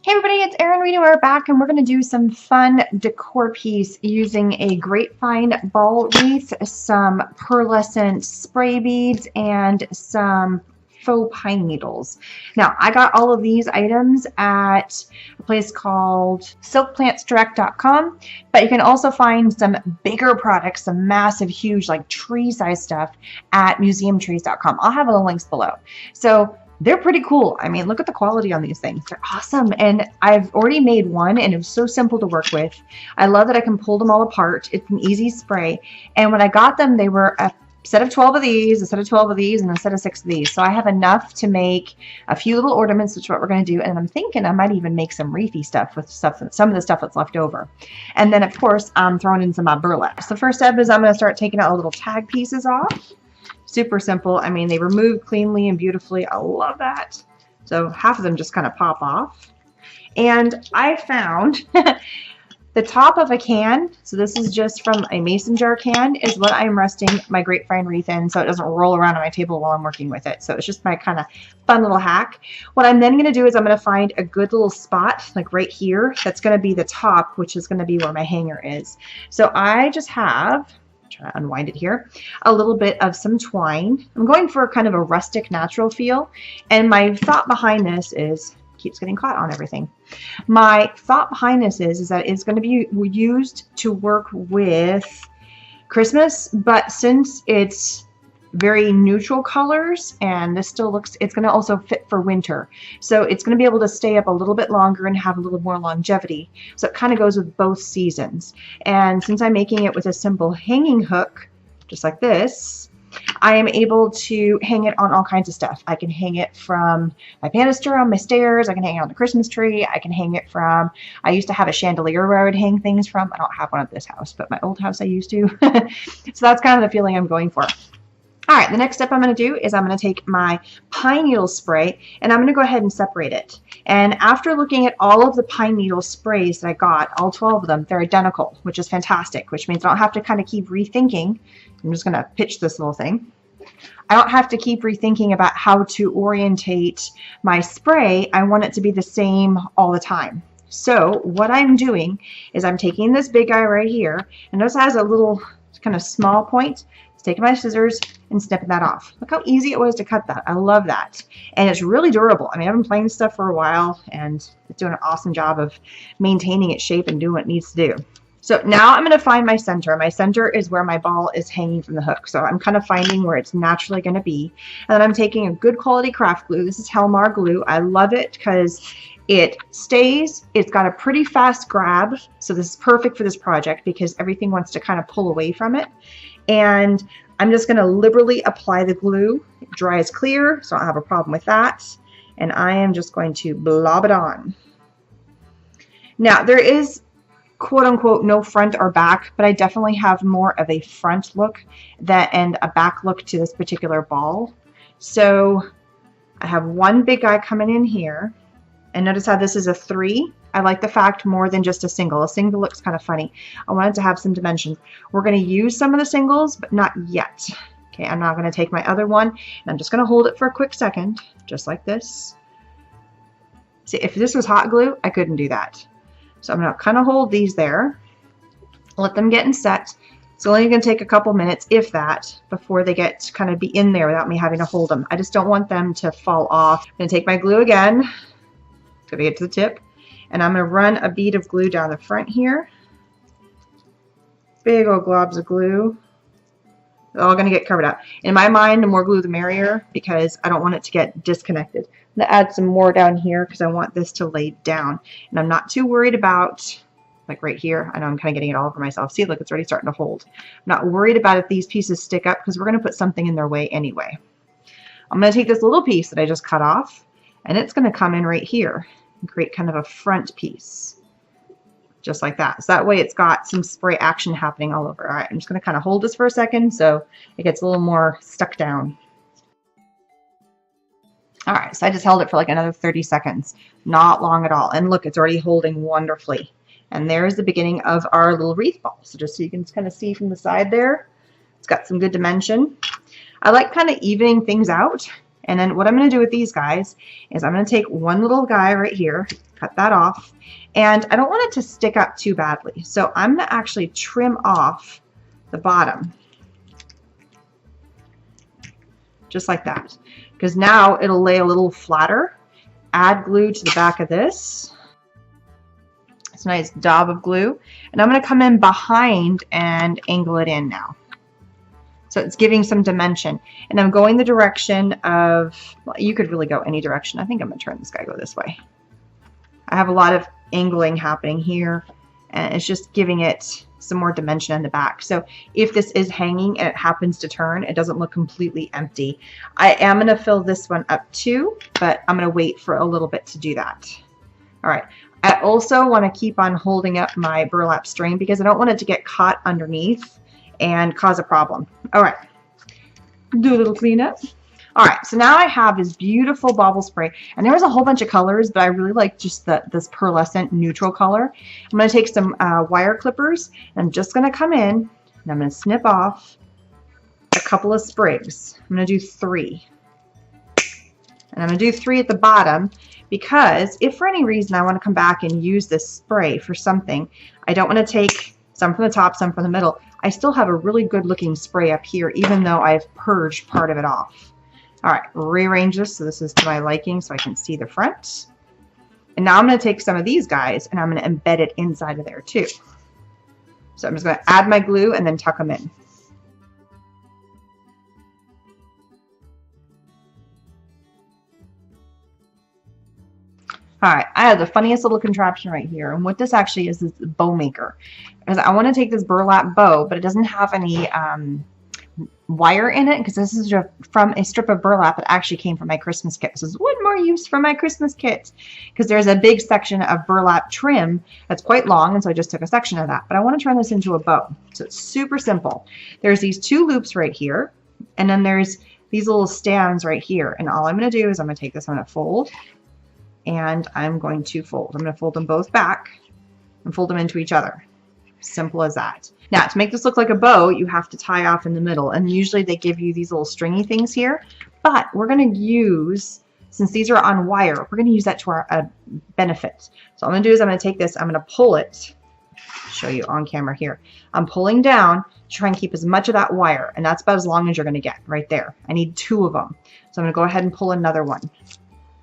Hey everybody, it's Erin Reed and we're back and we're going to do some fun decor piece using a grapevine ball wreath, some pearlescent spray beads, and some faux pine needles. Now, I got all of these items at a place called silkplantsdirect.com, but you can also find some bigger products, some massive, huge, like tree-size stuff at museumtrees.com. I'll have the links below. So they're pretty cool. I mean, look at the quality on these things. They're awesome. And I've already made one and it was so simple to work with. I love that I can pull them all apart. It's an easy spray. And when I got them, they were a set of 12 of these, a set of 12 of these, and a set of 6 of these. So I have enough to make a few little ornaments, which is what we're going to do. And I'm thinking I might even make some wreathy stuff with stuff, some of the stuff that's left over. And then, of course, I'm throwing in some burlap. So the first step is I'm going to start taking out little tag pieces off. Super simple. I mean, they remove cleanly and beautifully. I love that. So half of them just kind of pop off. And I found the top of a can, so this is just from a mason jar can, is what I'm resting my grapevine wreath in so it doesn't roll around on my table while I'm working with it. So it's just my kind of fun little hack. What I'm then going to do is I'm going to find a good little spot, like right here, that's going to be the top, which is going to be where my hanger is. So I just have, try to unwind it here, a little bit of some twine. I'm going for kind of a rustic natural feel, and my thought behind this is, keeps getting caught on everything. My thought behind this is that it's going to be used to work with Christmas, but since it's very neutral colors and this still looks, it's going to also fit for winter. So it's going to be able to stay up a little bit longer and have a little more longevity. So it kind of goes with both seasons. And since I'm making it with a simple hanging hook, just like this, I am able to hang it on all kinds of stuff. I can hang it from my banister on my stairs. I can hang it on the Christmas tree. I can hang it from, I used to have a chandelier where I would hang things from. I don't have one at this house, but my old house I used to. So that's kind of the feeling I'm going for. All right, the next step I'm going to do is I'm going to take my pine needle spray and I'm going to go ahead and separate it. And after looking at all of the pine needle sprays that I got, all 12 of them, they're identical, which is fantastic, which means I don't have to kind of keep rethinking. I'm just going to pitch this little thing. I don't have to keep rethinking about how to orientate my spray. I want it to be the same all the time. So what I'm doing is I'm taking this big guy right here, and this has a little kind of small point. Taking my scissors and snipping that off. Look how easy it was to cut that. I love that. And it's really durable. I mean, I've been playing this stuff for a while and it's doing an awesome job of maintaining its shape and doing what it needs to do. So now I'm going to find my center. My center is where my ball is hanging from the hook. So I'm kind of finding where it's naturally going to be. And then I'm taking a good quality craft glue. This is Helmar glue. I love it because it stays. It's got a pretty fast grab. So this is perfect for this project because everything wants to kind of pull away from it. And I'm just going to liberally apply the glue. It dries clear, so I don't have a problem with that. And I am just going to blob it on. Now, there is quote-unquote no front or back, but I definitely have more of a front look and a back look to this particular ball. So I have one big guy coming in here. And notice how this is a 3. I like the fact more than just a single. A single looks kind of funny. I want it to have some dimension. We're going to use some of the singles, but not yet. Okay, I'm now going to take my other one, and I'm just going to hold it for a quick second, just like this. See, if this was hot glue, I couldn't do that. So I'm going to kind of hold these there, let them get in set. It's only going to take a couple minutes, if that, before they get kind of be in there without me having to hold them. I just don't want them to fall off. I'm going to take my glue again. Going to get to the tip, and I'm going to run a bead of glue down the front here. Big old globs of glue. They're all going to get covered up. In my mind, the more glue the merrier because I don't want it to get disconnected. I'm going to add some more down here because I want this to lay down, and I'm not too worried about, like right here, I know I'm kind of getting it all over myself. See, look, it's already starting to hold. I'm not worried about if these pieces stick up because we're going to put something in their way anyway. I'm going to take this little piece that I just cut off, and it's going to come in right here and create kind of a front piece, just like that. So that way it's got some spray action happening all over. All right, I'm just going to kind of hold this for a second so it gets a little more stuck down. All right, so I just held it for like another 30 seconds. Not long at all. And look, it's already holding wonderfully. And there's the beginning of our little wreath ball. So just so you can kind of see from the side there, it's got some good dimension. I like kind of evening things out And then what I'm going to do with these guys is I'm going to take one little guy right here, cut that off, and I don't want it to stick up too badly. So I'm going to actually trim off the bottom, just like that, because now it'll lay a little flatter. Add glue to the back of this. It's a nice daub of glue, and I'm going to come in behind and angle it in now. So it's giving some dimension, and I'm going the direction of, well, you could really go any direction. I think I'm going to turn this guy, go this way. I have a lot of angling happening here, and it's just giving it some more dimension in the back. So if this is hanging and it happens to turn, it doesn't look completely empty. I am going to fill this one up too, but I'm going to wait for a little bit to do that. All right. I also want to keep on holding up my burlap string because I don't want it to get caught underneath and cause a problem. All right, do a little cleanup. All right, so now I have this beautiful bauble spray, and there was a whole bunch of colors, but I really like just this pearlescent neutral color. I'm going to take some wire clippers, and I'm just going to come in, and I'm going to snip off a couple of sprigs. I'm going to do 3. And I'm going to do 3 at the bottom because if for any reason I want to come back and use this spray for something, I don't want to take some from the top, some from the middle. I still have a really good looking spray up here, even though I've purged part of it off. All right, rearrange this so this is to my liking so I can see the front. And now I'm going to take some of these guys and I'm going to embed it inside of there too. So I'm just going to add my glue and then tuck them in. All right, I have the funniest little contraption right here, and what this actually is this bow maker. Because I want to take this burlap bow, but it doesn't have any wire in it because this is from a strip of burlap that actually came from my Christmas kit. This is one more use for my Christmas kit because there's a big section of burlap trim that's quite long, and so I just took a section of that. But I want to turn this into a bow, so it's super simple. There's these 2 loops right here, and then there's these little stands right here, and all I'm going to do is I'm going to take this, I'm going to fold, and I'm going to fold. I'm going to fold them both back and fold them into each other. Simple as that. Now, to make this look like a bow, you have to tie off in the middle, and usually they give you these little stringy things here, but we're going to use, since these are on wire, we're going to use that to our benefit. So all I'm going to do is I'm going to take this, I'm going to pull it, show you on camera here. I'm pulling down to try and keep as much of that wire, and that's about as long as you're going to get right there. I need 2 of them. So I'm going to go ahead and pull another one.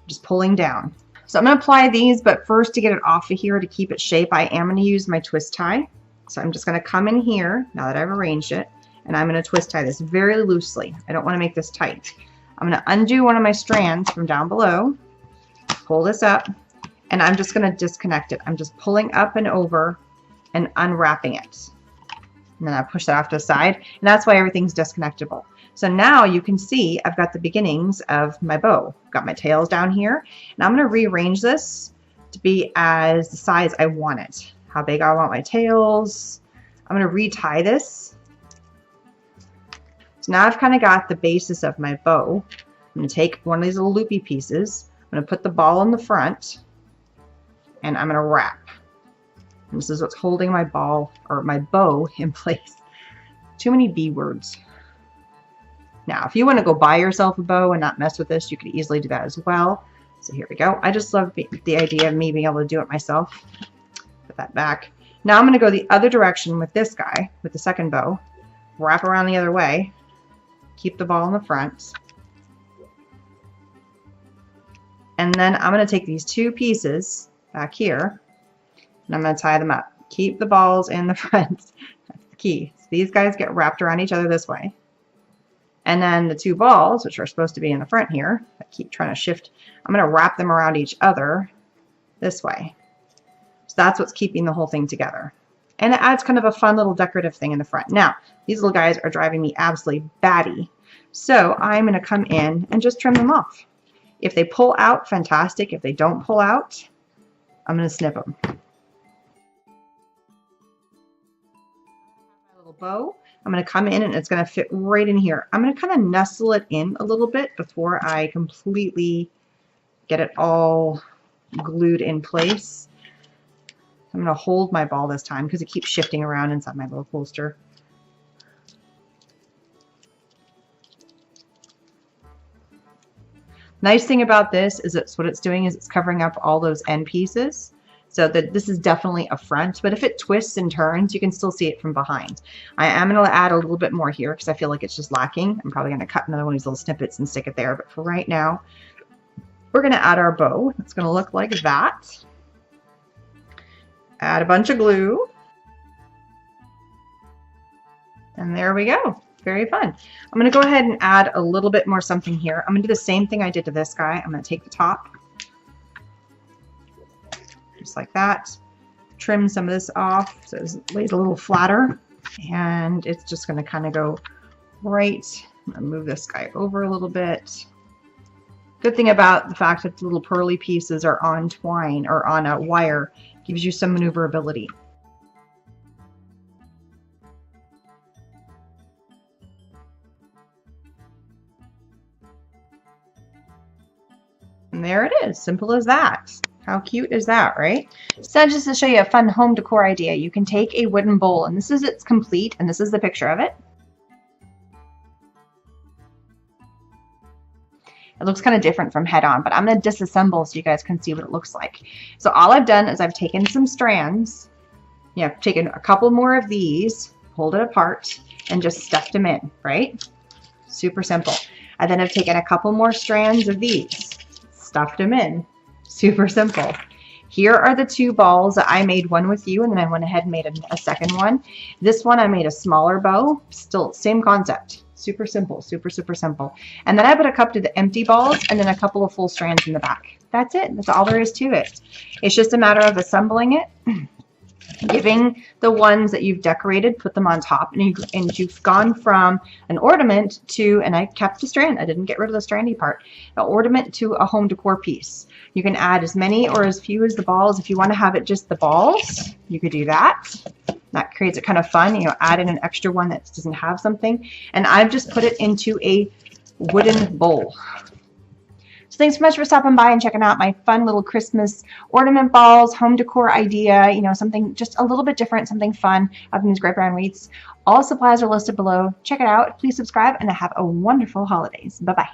Just pulling down. So I'm going to apply these, but first to get it off of here to keep it shape, I am going to use my twist tie. So I'm just going to come in here, now that I've arranged it, and I'm going to twist tie this very loosely. I don't want to make this tight. I'm going to undo one of my strands from down below, pull this up, and I'm just going to disconnect it. I'm just pulling up and over and unwrapping it. And then I push that off to the side, and that's why everything's disconnectable. So now you can see I've got the beginnings of my bow. I've got my tails down here, and I'm going to rearrange this to be as the size I want it. How big I want my tails. I'm going to retie this. So now I've kind of got the basis of my bow. I'm going to take one of these little loopy pieces. I'm going to put the ball in the front, and I'm going to wrap. And this is what's holding my ball or my bow in place. Too many B words. Now, if you want to go buy yourself a bow and not mess with this, you could easily do that as well. So here we go. I just love the idea of me being able to do it myself. Put that back. Now I'm going to go the other direction with this guy, with the second bow. Wrap around the other way. Keep the ball in the front. And then I'm going to take these 2 pieces back here, and I'm going to tie them up. Keep the balls in the front. That's the key. So these guys get wrapped around each other this way. And then the 2 balls, which are supposed to be in the front here, I keep trying to shift, I'm going to wrap them around each other this way. So that's what's keeping the whole thing together. And it adds kind of a fun little decorative thing in the front. Now, these little guys are driving me absolutely batty. So I'm going to come in and just trim them off. If they pull out, fantastic. If they don't pull out, I'm going to snip them. My little bow. I'm going to come in and it's going to fit right in here. I'm going to kind of nestle it in a little bit before I completely get it all glued in place. I'm going to hold my ball this time because it keeps shifting around inside my little holster. Nice thing about this is what it's doing is it's covering up all those end pieces. So that this is definitely a front, but if it twists and turns, you can still see it from behind. I am going to add a little bit more here because I feel like it's just lacking. I'm probably going to cut another one of these little snippets and stick it there, but for right now, we're going to add our bow. It's going to look like that. Add a bunch of glue. And there we go. Very fun. I'm going to go ahead and add a little bit more something here. I'm going to do the same thing I did to this guy. I'm going to take the top. Just like that. Trim some of this off so it lays a little flatter. And it's just going to kind of go right. I'm going to move this guy over a little bit. Good thing about the fact that the little pearly pieces are on twine or on a wire gives you some maneuverability. And there it is, simple as that. How cute is that, right? So just to show you a fun home decor idea, you can take a wooden bowl, and this is its complete, and this is the picture of it. It looks kind of different from head on, but I'm going to disassemble so you guys can see what it looks like. So all I've done is I've taken some strands, I've taken a couple more of these, pulled it apart, and just stuffed them in, right? Super simple. And then I've taken a couple more strands of these, stuffed them in. Super simple. Here are the two balls that I made, one with you, and then I went ahead and made a second one. This one I made a smaller bow, still same concept. Super simple, super, super simple. And then I put a couple of the empty balls and then a couple of full strands in the back. That's it. That's all there is to it. It's just a matter of assembling it, giving the ones that you've decorated, put them on top, and you've gone from an ornament to, and I kept the strand, I didn't get rid of the strandy part, an ornament to a home decor piece. You can add as many or as few as the balls. If you want to have it just the balls, you could do that. That creates it kind of fun, add in an extra one that doesn't have something. And I've just put it into a wooden bowl. So thanks so much for stopping by and checking out my fun little Christmas ornament balls, home decor idea, something just a little bit different, something fun of these Grapevine wreaths. All supplies are listed below. Check it out. Please subscribe and have a wonderful holidays. Bye-bye.